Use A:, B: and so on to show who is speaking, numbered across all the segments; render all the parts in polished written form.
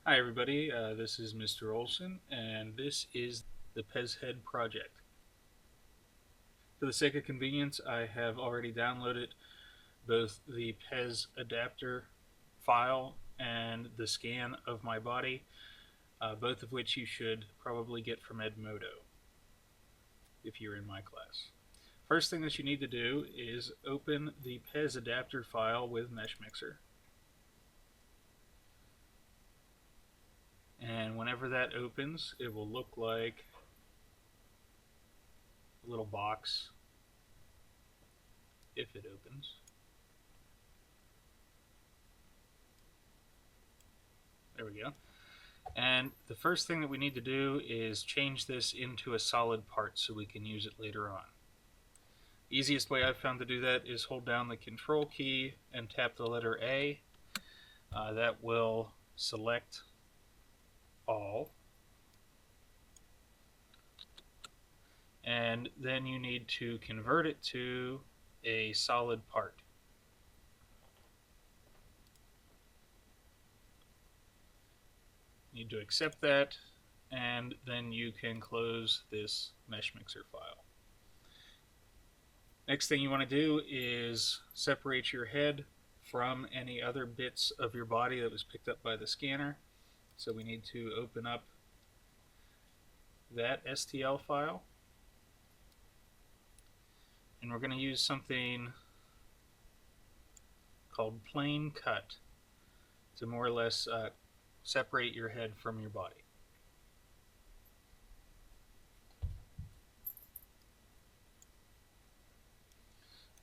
A: Hi everybody, this is Mr. Olson, and this is the Pez Head project. For the sake of convenience, I have already downloaded both the Pez adapter file and the scan of my body, both of which you should probably get from Edmodo if you're in my class. First thing that you need to do is open the Pez adapter file with MeshMixer. And whenever that opens, it will look like a little box if it opens. There we go. And the first thing that we need to do is change this into a solid part so we can use it later on. Easiest way I've found to do that is hold down the control key and tap the letter A. That will select all. And then you need to convert it to a solid part. You need to accept that, and then you can close this MeshMixer file. Next thing you want to do is separate your head from any other bits of your body that was picked up by the scanner. So we need to open up that STL file. And we're going to use something called plane cut to more or less separate your head from your body.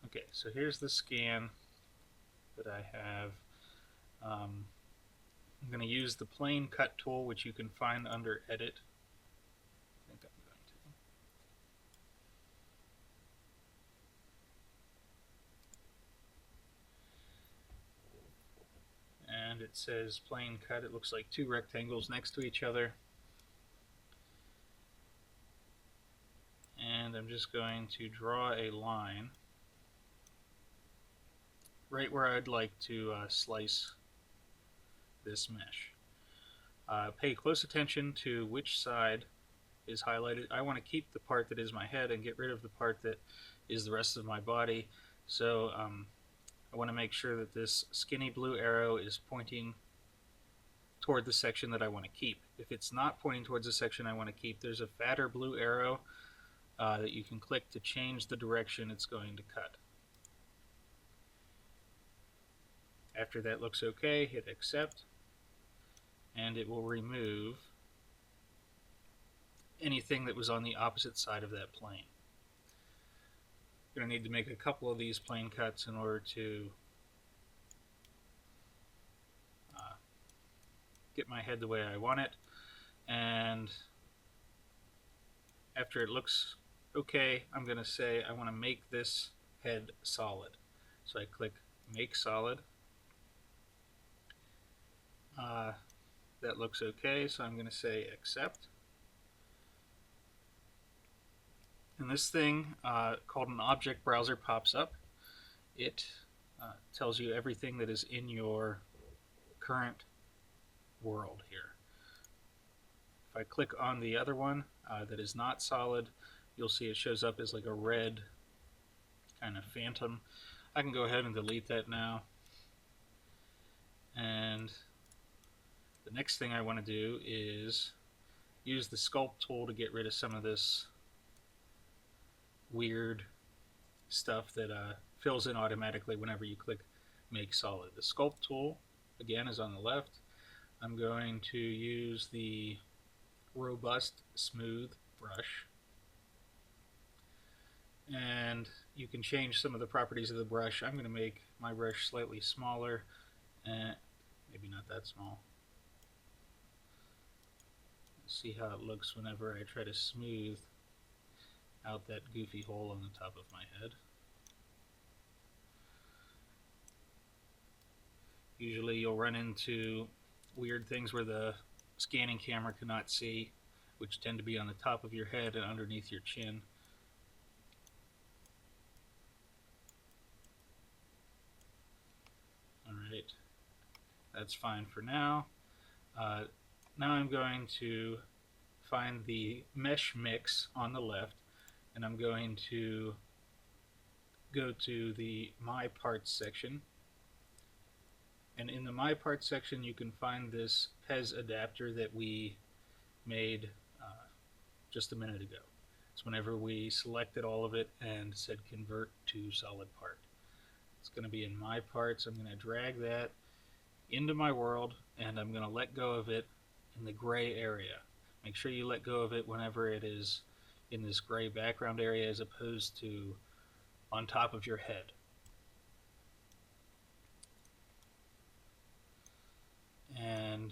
A: Okay, so here's the scan that I have. I'm going to use the plane cut tool, which you can find under edit. I think I'm going to. And it says plane cut. It looks like two rectangles next to each other. And I'm just going to draw a line right where I'd like to slice this mesh. Pay close attention to which side is highlighted. I want to keep the part that is my head and get rid of the part that is the rest of my body. So I want to make sure that this skinny blue arrow is pointing toward the section that I want to keep. If it's not pointing towards the section I want to keep, there's a fatter blue arrow that you can click to change the direction it's going to cut. After that looks okay, hit accept, and it will remove anything that was on the opposite side of that plane. I'm going to need to make a couple of these plane cuts in order to get my head the way I want it. And after it looks okay, I'm going to say I want to make this head solid. So I click make solid. That looks okay, so I'm going to say accept. And this thing called an object browser pops up. It tells you everything that is in your current world here. If I click on the other one that is not solid, you'll see it shows up as like a red kind of phantom. I can go ahead and delete that now. And the next thing I want to do is use the sculpt tool to get rid of some of this weird stuff that fills in automatically whenever you click make solid. The sculpt tool again is on the left. I'm going to use the robust smooth brush, and you can change some of the properties of the brush. I'm going to make my brush slightly smaller, maybe not that small. See how it looks whenever I try to smooth out that goofy hole on the top of my head. Usually you'll run into weird things where the scanning camera cannot see, which tend to be on the top of your head and underneath your chin. Alright, that's fine for now. Uh, Now I'm going to find the mesh mix on the left, and I'm going to go to the My Parts section. And in the My Parts section, you can find this PEZ adapter that we made just a minute ago. It's whenever we selected all of it and said convert to solid part. It's going to be in My Parts. I'm going to drag that into my world, and I'm going to let go of it in the gray area. Make sure you let go of it whenever it is in this gray background area as opposed to on top of your head. And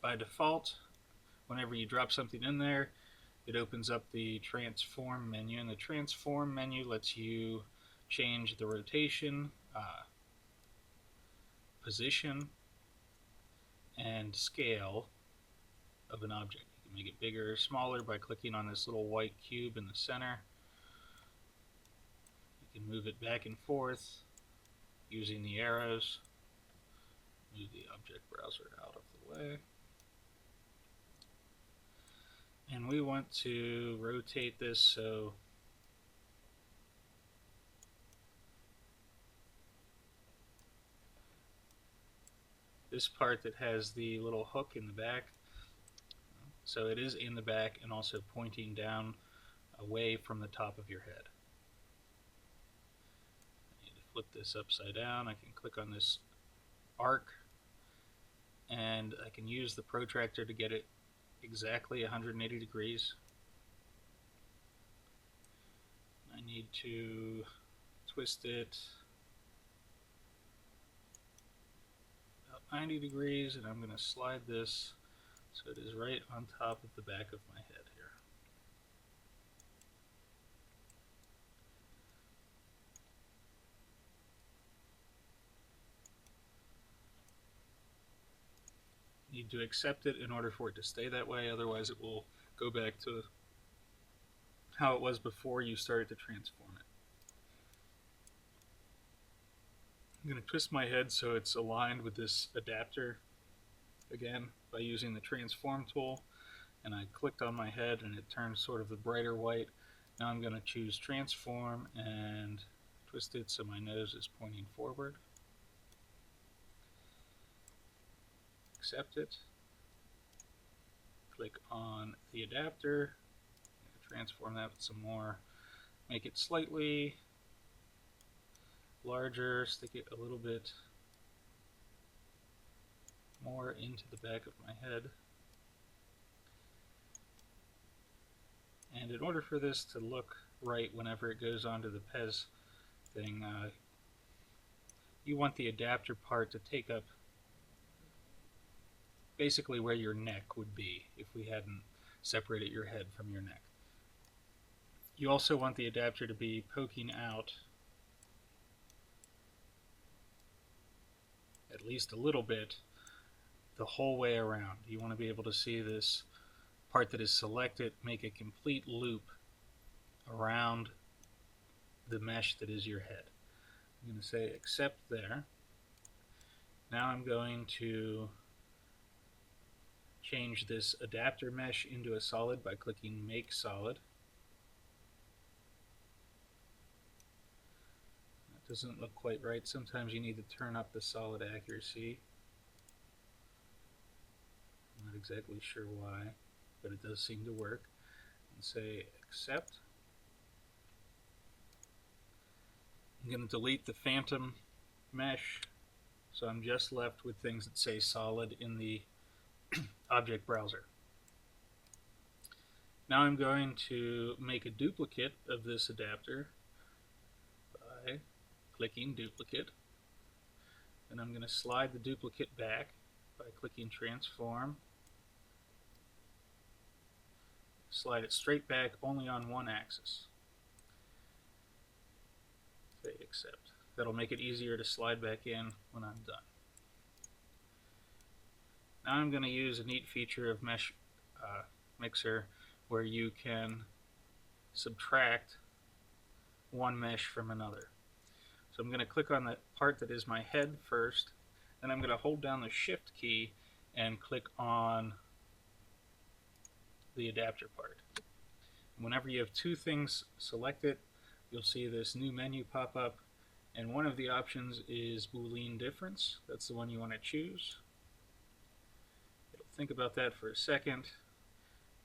A: by default, whenever you drop something in there, it opens up the transform menu, and the transform menu lets you change the rotation, position, and scale of an object. You can make it bigger or smaller by clicking on this little white cube in the center. You can move it back and forth using the arrows. Move the object browser out of the way. And we want to rotate this so this part that has the little hook in the back, so it is in the back and also pointing down away from the top of your head. I need to flip this upside down. I can click on this arc, and I can use the protractor to get it exactly 180 degrees. I need to twist it about 90 degrees, and I'm going to slide this so it is right on top of the back of my head here. Need to accept it in order for it to stay that way, otherwise it will go back to how it was before you started to transform it. I'm going to twist my head so it's aligned with this adapter again by using the transform tool, and I clicked on my head and it turned sort of the brighter white. Now I'm going to choose transform and twist it so my nose is pointing forward. Accept it. Click on the adapter. Transform that with some more. Make it slightly larger. Stick it a little bit more into the back of my head. And in order for this to look right whenever it goes onto the PEZ thing, you want the adapter part to take up basically where your neck would be if we hadn't separated your head from your neck. You also want the adapter to be poking out at least a little bit the whole way around. You want to be able to see this part that is selected make a complete loop around the mesh that is your head. I'm going to say accept there. Now I'm going to change this adapter mesh into a solid by clicking Make Solid. That doesn't look quite right. Sometimes you need to turn up the solid accuracy. I'm not exactly sure why, but it does seem to work. And say Accept. I'm going to delete the phantom mesh, so I'm just left with things that say solid in the object browser. Now I'm going to make a duplicate of this adapter by clicking Duplicate. Then I'm going to slide the duplicate back by clicking Transform. Slide it straight back only on one axis. Say Accept. That'll make it easier to slide back in when I'm done. Now I'm going to use a neat feature of Mesh Mixer where you can subtract one mesh from another. So I'm going to click on the part that is my head first, then I'm going to hold down the Shift key and click on the adapter part. Whenever you have two things selected, you'll see this new menu pop up, and one of the options is Boolean difference. That's the one you want to choose. Think about that for a second,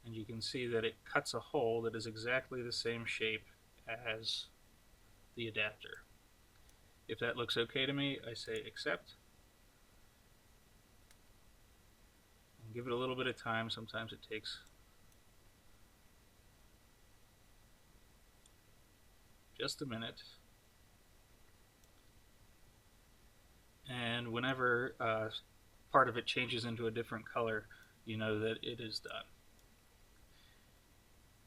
A: and you can see that it cuts a hole that is exactly the same shape as the adapter. If that looks okay to me, I say accept. And give it a little bit of time. Sometimes it takes just a minute. And whenever part of it changes into a different color, you know that it is done.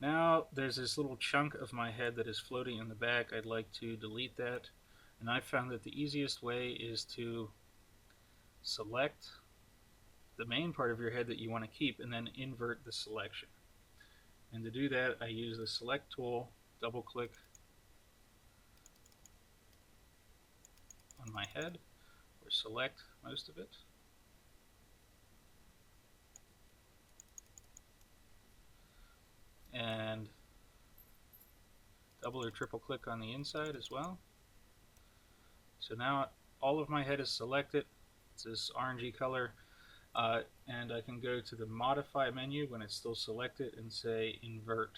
A: Now there's this little chunk of my head that is floating in the back. I'd like to delete that, and I found that the easiest way is to select the main part of your head that you want to keep and then invert the selection. And to do that, I use the select tool, double click on my head, or select most of it. And double or triple click on the inside as well. So now all of my head is selected. It's this orangey color. And I can go to the modify menu when it's still selected and say invert.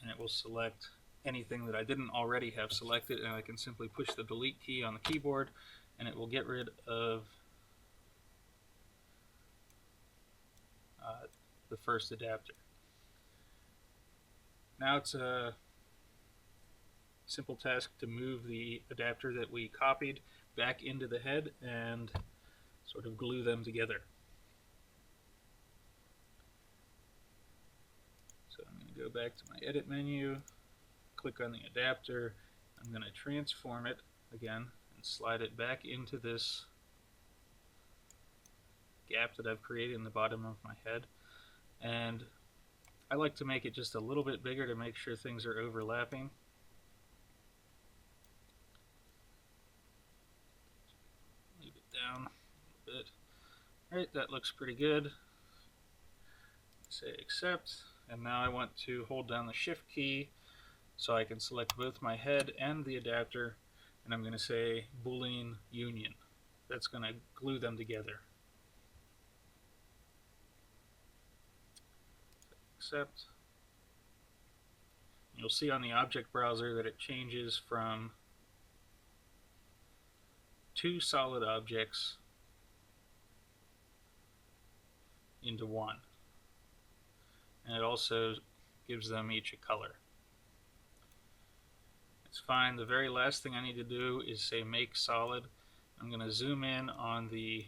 A: And it will select anything that I didn't already have selected, and I can simply push the delete key on the keyboard and it will get rid of the first adapter. Now it's a simple task to move the adapter that we copied back into the head and sort of glue them together. So I'm going to go back to my edit menu, click on the adapter. I'm going to transform it again and slide it back into this gap that I've created in the bottom of my head. And I like to make it just a little bit bigger to make sure things are overlapping. Leave it down a little bit. Alright, that looks pretty good. Say accept, and now I want to hold down the shift key so I can select both my head and the adapter, and I'm going to say Boolean union. That's going to glue them together. Accept. You'll see on the object browser that it changes from two solid objects into one. And it also gives them each a color. It's fine. The very last thing I need to do is say make solid. I'm going to zoom in on the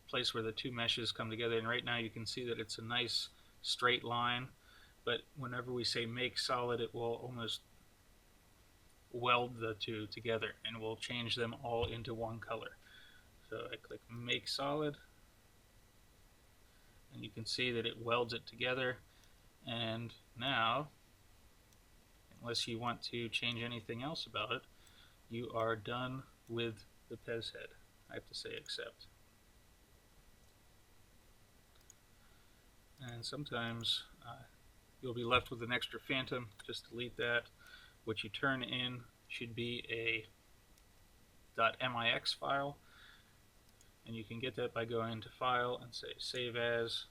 A: place where the two meshes come together, and right now you can see that it's a nice straight line, but whenever we say make solid, it will almost weld the two together and will change them all into one color. So I click make solid, and you can see that it welds it together. And now, unless you want to change anything else about it, you are done with the Pez head. I have to say accept. And sometimes you'll be left with an extra phantom. Just delete that. What you turn in should be a .mix file, and you can get that by going to File and say Save As.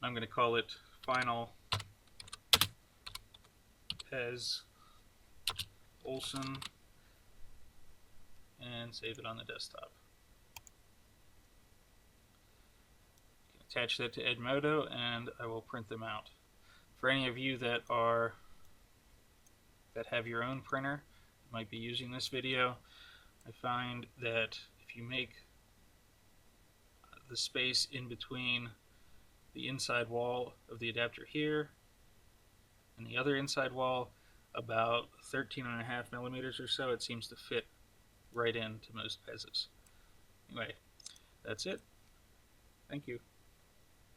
A: I'm going to call it Final Pez Olson and save it on the desktop. Attach that to Edmodo, and I will print them out. For any of you that have your own printer, might be using this video, I find that if you make the space in between the inside wall of the adapter here and the other inside wall about 13.5 millimeters or so, it seems to fit right into most Pez's. Anyway, that's it. Thank you.